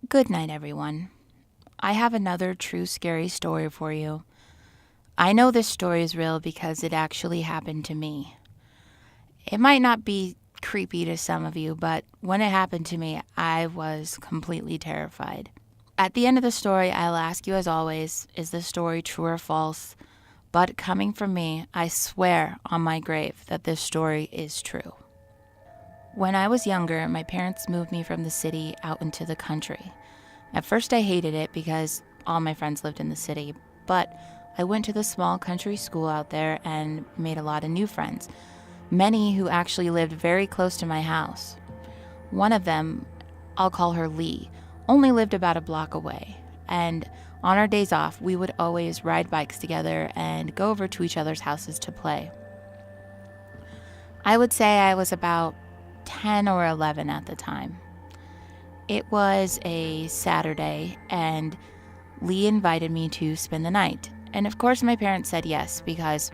Good night, everyone. I have another true scary story for you. I know this story is real because it actually happened to me. It might not be creepy to some of you, but when it happened to me, I was completely terrified. At the end of the story, I'll ask you as always, is this story true or false? But coming from me, I swear on my grave that this story is true. When I was younger, my parents moved me from the city out into the country. At first, I hated it because all my friends lived in the city, but I went to the small country school out there and made a lot of new friends, many who actually lived very close to my house. One of them, I'll call her Lee, only lived about a block away, and on our days off, we would always ride bikes together and go over to each other's houses to play. I would say I was about 10 or 11 at the time. It was a Saturday, and Lee invited me to spend the night. And of course, my parents said yes, because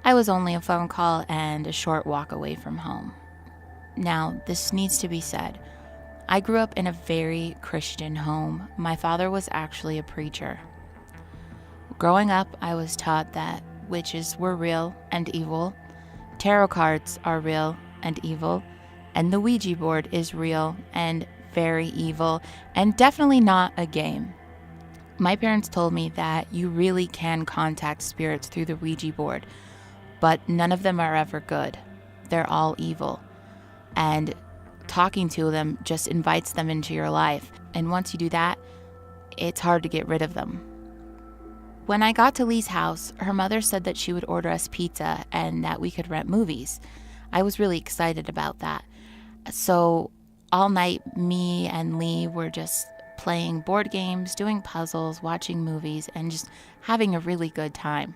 I was only a phone call and a short walk away from home. Now, this needs to be said. I grew up in a very Christian home. My father was actually a preacher. Growing up, I was taught that witches were real and evil, tarot cards are real and evil, and the Ouija board is real and very evil, and definitely not a game. My parents told me that you really can contact spirits through the Ouija board, but none of them are ever good. They're all evil. And talking to them just invites them into your life. And once you do that, it's hard to get rid of them. When I got to Lee's house, her mother said that she would order us pizza and that we could rent movies. I was really excited about that. So all night, me and Lee were just playing board games, doing puzzles, watching movies, and just having a really good time.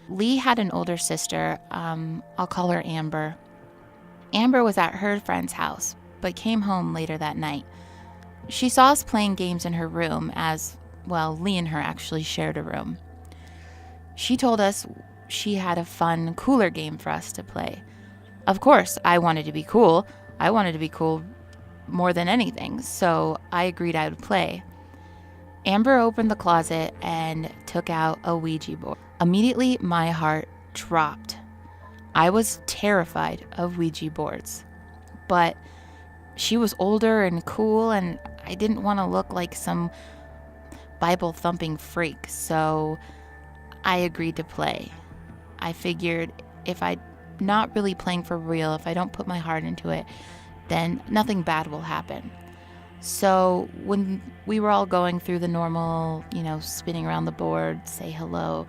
Lee had an older sister, I'll call her Amber. Amber was at her friend's house, but came home later that night. She saw us playing games in her room as, well, Lee and her actually shared a room. She told us she had a fun, cooler game for us to play. Of course, I wanted to be cool. I wanted to be cool more than anything, so I agreed I would play. Amber opened the closet and took out a Ouija board. Immediately, my heart dropped. I was terrified of Ouija boards, but she was older and cool, and I didn't want to look like some Bible-thumping freak, so I agreed to play. I figured if I'm not really playing for real, if I don't put my heart into it, then nothing bad will happen. So when we were all going through the normal, spinning around the board, say hello,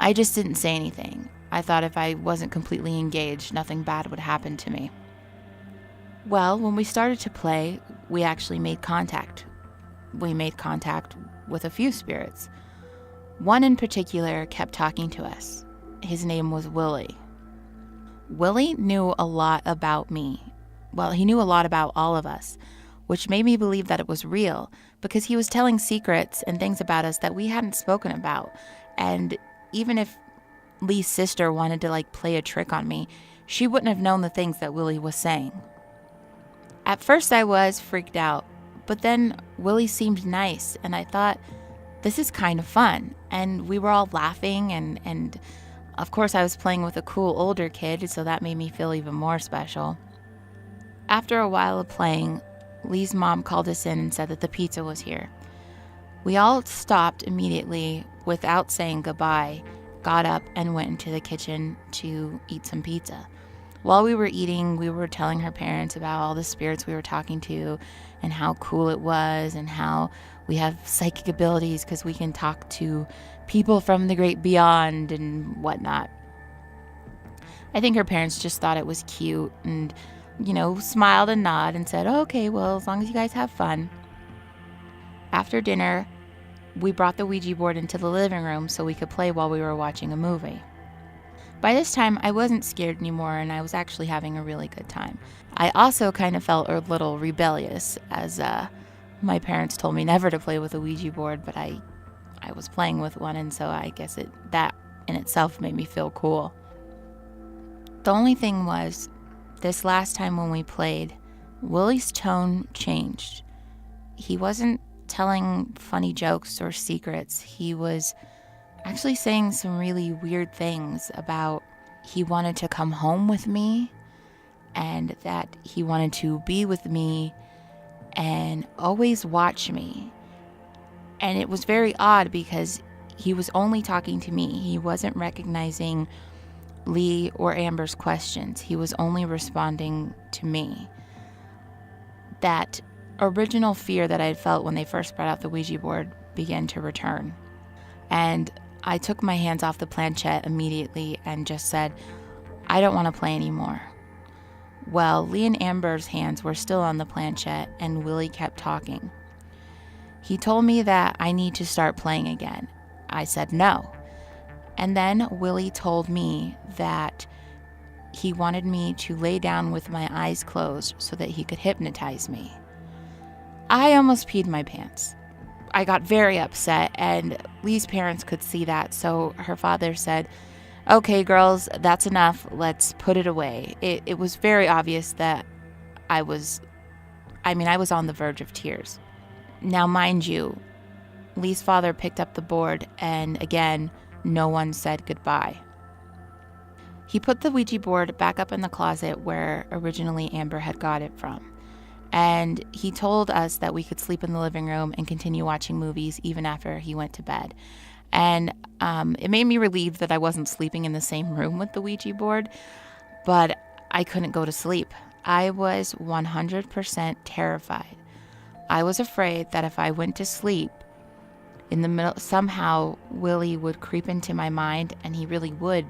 I just didn't say anything. I thought if I wasn't completely engaged, nothing bad would happen to me. Well, when we started to play, we actually made contact. We made contact with a few spirits. One in particular kept talking to us. His name was Willie. Willie knew a lot about me. Well, he knew a lot about all of us, which made me believe that it was real because he was telling secrets and things about us that we hadn't spoken about. And even if Lee's sister wanted to play a trick on me, she wouldn't have known the things that Willie was saying. At first I was freaked out, but then Willie seemed nice and I thought, this is kind of fun. And we were all laughing and of course I was playing with a cool older kid, so that made me feel even more special. After a while of playing, Lee's mom called us in and said that the pizza was here. We all stopped immediately without saying goodbye, got up and went into the kitchen to eat some pizza. While we were eating, we were telling her parents about all the spirits we were talking to and how cool it was and how we have psychic abilities because we can talk to people from the great beyond and whatnot. I think her parents just thought it was cute and smiled and nodded and said, okay, well, as long as you guys have fun. After dinner, we brought the Ouija board into the living room so we could play while we were watching a movie. By this time, I wasn't scared anymore and I was actually having a really good time. I also kind of felt a little rebellious as my parents told me never to play with a Ouija board, but I was playing with one, and so I guess that in itself made me feel cool. The only thing was, this last time when we played, Willie's tone changed. He wasn't telling funny jokes or secrets. He was actually saying some really weird things about he wanted to come home with me and that he wanted to be with me and always watch me. And it was very odd because he was only talking to me. He wasn't recognizing Lee or Amber's questions. He was only responding to me. That original fear that I had felt when they first brought out the Ouija board began to return. And I took my hands off the planchette immediately and just said, I don't want to play anymore. Well, Lee and Amber's hands were still on the planchette and Willie kept talking. He told me that I need to start playing again. I said no. And then Willie told me that he wanted me to lay down with my eyes closed so that he could hypnotize me. I almost peed my pants. I got very upset, and Lee's parents could see that, so her father said, okay, girls, that's enough. Let's put it away. It was very obvious that I was on the verge of tears. Now, mind you, Lee's father picked up the board, and again, no one said goodbye. He put the Ouija board back up in the closet where originally Amber had got it from. And he told us that we could sleep in the living room and continue watching movies even after he went to bed. And it made me relieved that I wasn't sleeping in the same room with the Ouija board, but I couldn't go to sleep. I was 100% terrified. I was afraid that if I went to sleep in the middle, somehow Willie would creep into my mind, and he really would.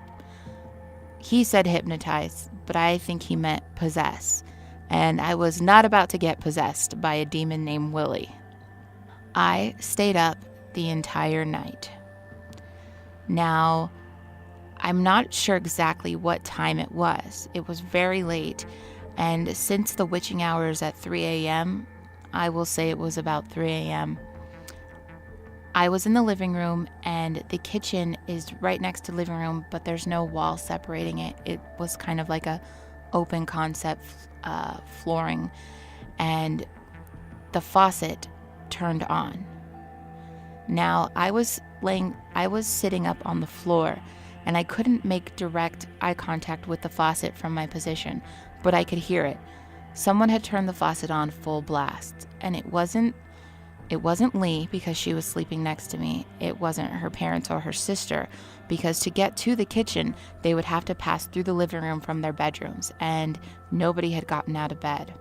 He said hypnotize, but I think he meant possess. And I was not about to get possessed by a demon named Willie. I stayed up the entire night. Now, I'm not sure exactly what time it was. It was very late, and since the witching hour is at 3 a.m., I will say it was about 3 a.m. I was in the living room, and the kitchen is right next to the living room, but there's no wall separating it. It was kind of like a open concept flooring, and the faucet turned on. Now, I was sitting up on the floor, and I couldn't make direct eye contact with the faucet from my position, but I could hear it. Someone had turned the faucet on full blast, and it wasn't Lee because she was sleeping next to me. It wasn't her parents or her sister, because to get to the kitchen, they would have to pass through the living room from their bedrooms, and nobody had gotten out of bed.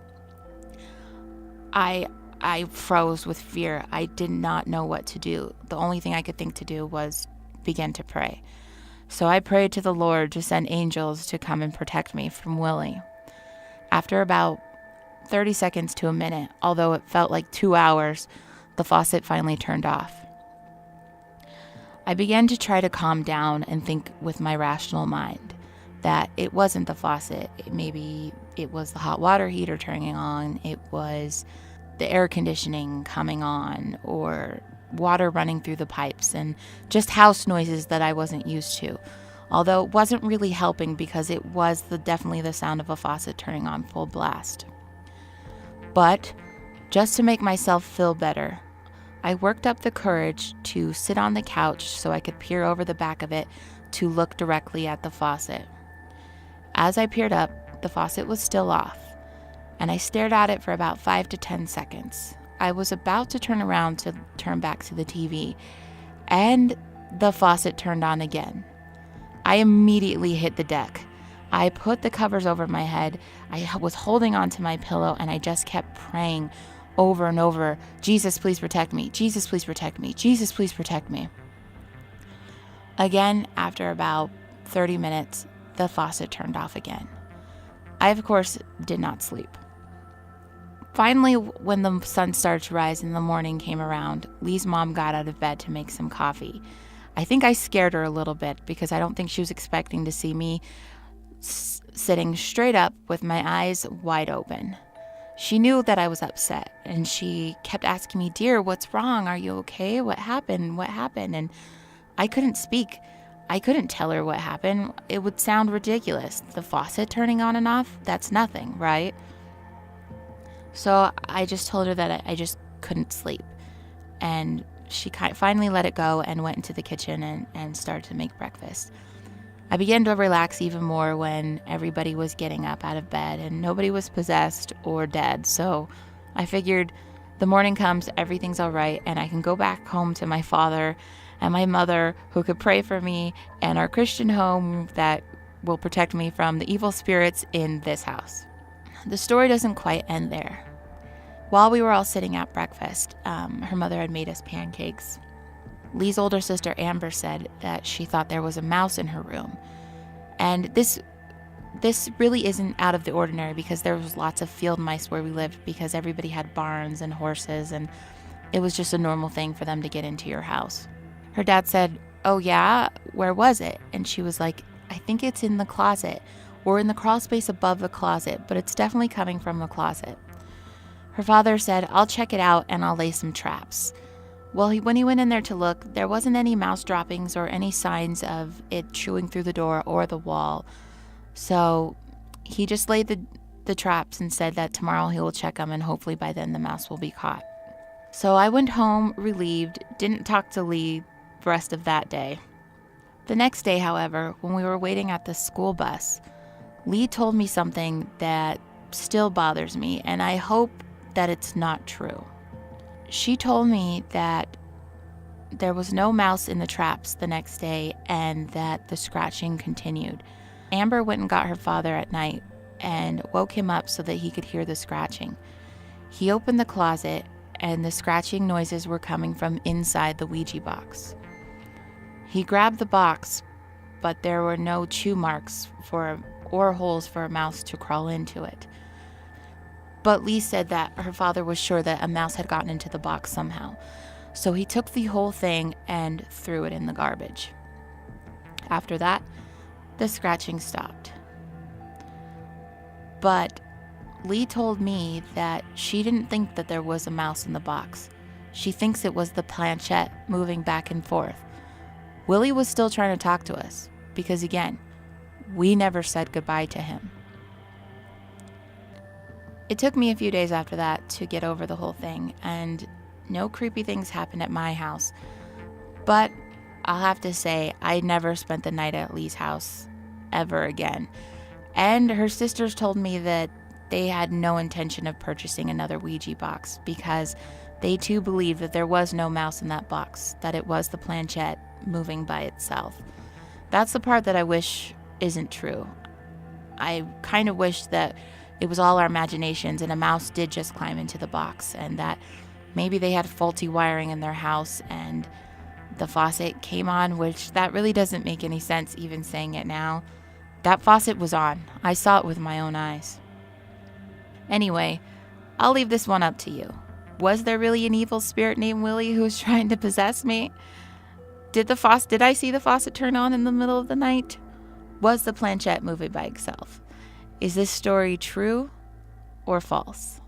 I froze with fear. I did not know what to do. The only thing I could think to do was begin to pray. So I prayed to the Lord to send angels to come and protect me from Willie. After about 30 seconds to a minute, although it felt like 2 hours, the faucet finally turned off. I began to try to calm down and think with my rational mind that it wasn't the faucet. Maybe it was the hot water heater turning on, it was the air conditioning coming on, or water running through the pipes, and just house noises that I wasn't used to. Although it wasn't really helping because it was definitely the sound of a faucet turning on full blast. But just to make myself feel better, I worked up the courage to sit on the couch so I could peer over the back of it to look directly at the faucet. As I peered up, the faucet was still off, and I stared at it for about 5 to 10 seconds. I was about to turn around to turn back to the TV, and the faucet turned on again. I immediately hit the deck. I put the covers over my head. I was holding onto my pillow, and I just kept praying over and over, Jesus, please protect me. Jesus, please protect me. Jesus, please protect me. Again, after about 30 minutes, the faucet turned off again. I, of course, did not sleep. Finally, when the sun started to rise and the morning came around, Lee's mom got out of bed to make some coffee. I think I scared her a little bit because I don't think she was expecting to see me sitting straight up with my eyes wide open. She knew that I was upset, and she kept asking me, "Dear, what's wrong? Are you okay? What happened? What happened?" And I couldn't speak. I couldn't tell her what happened. It would sound ridiculous. The faucet turning on and off, that's nothing, right? So I just told her that I just couldn't sleep. and she finally let it go and went into the kitchen and started to make breakfast. I began to relax even more when everybody was getting up out of bed and nobody was possessed or dead. So I figured the morning comes, everything's all right, and I can go back home to my father and my mother who could pray for me and our Christian home that will protect me from the evil spirits in this house. The story doesn't quite end there. While we were all sitting at breakfast, her mother had made us pancakes. Lee's older sister Amber said that she thought there was a mouse in her room. And this really isn't out of the ordinary because there was lots of field mice where we lived because everybody had barns and horses, and it was just a normal thing for them to get into your house. Her dad said, "Oh yeah, where was it?" And she was like, "I think it's in the closet or in the crawl space above the closet, but it's definitely coming from the closet." Her father said, "I'll check it out and I'll lay some traps." Well, when he went in there to look, there wasn't any mouse droppings or any signs of it chewing through the door or the wall. So he just laid the traps and said that tomorrow he will check them and hopefully by then the mouse will be caught. So I went home relieved, didn't talk to Lee the rest of that day. The next day, however, when we were waiting at the school bus, Lee told me something that still bothers me, and I hope that it's not true. She told me that there was no mouse in the traps the next day and that the scratching continued. Amber went and got her father at night and woke him up so that he could hear the scratching. He opened the closet and the scratching noises were coming from inside the Ouija box. He grabbed the box, but there were no chew marks or holes for a mouse to crawl into it. But Lee said that her father was sure that a mouse had gotten into the box somehow. So he took the whole thing and threw it in the garbage. After that, the scratching stopped. But Lee told me that she didn't think that there was a mouse in the box. She thinks it was the planchette moving back and forth. Willie was still trying to talk to us because, again, we never said goodbye to him. It took me a few days after that to get over the whole thing, and no creepy things happened at my house. But I'll have to say, I never spent the night at Lee's house ever again. And her sisters told me that they had no intention of purchasing another Ouija box because they too believed that there was no mouse in that box, that it was the planchette moving by itself. That's the part that I wish isn't true. I kind of wish that it was all our imaginations and a mouse did just climb into the box and that maybe they had faulty wiring in their house and the faucet came on, which that really doesn't make any sense even saying it now. That faucet was on. I saw it with my own eyes. Anyway, I'll leave this one up to you. Was there really an evil spirit named Willie who was trying to possess me? Did I see the faucet turn on in the middle of the night? Was the planchette moving by itself? Is this story true or false?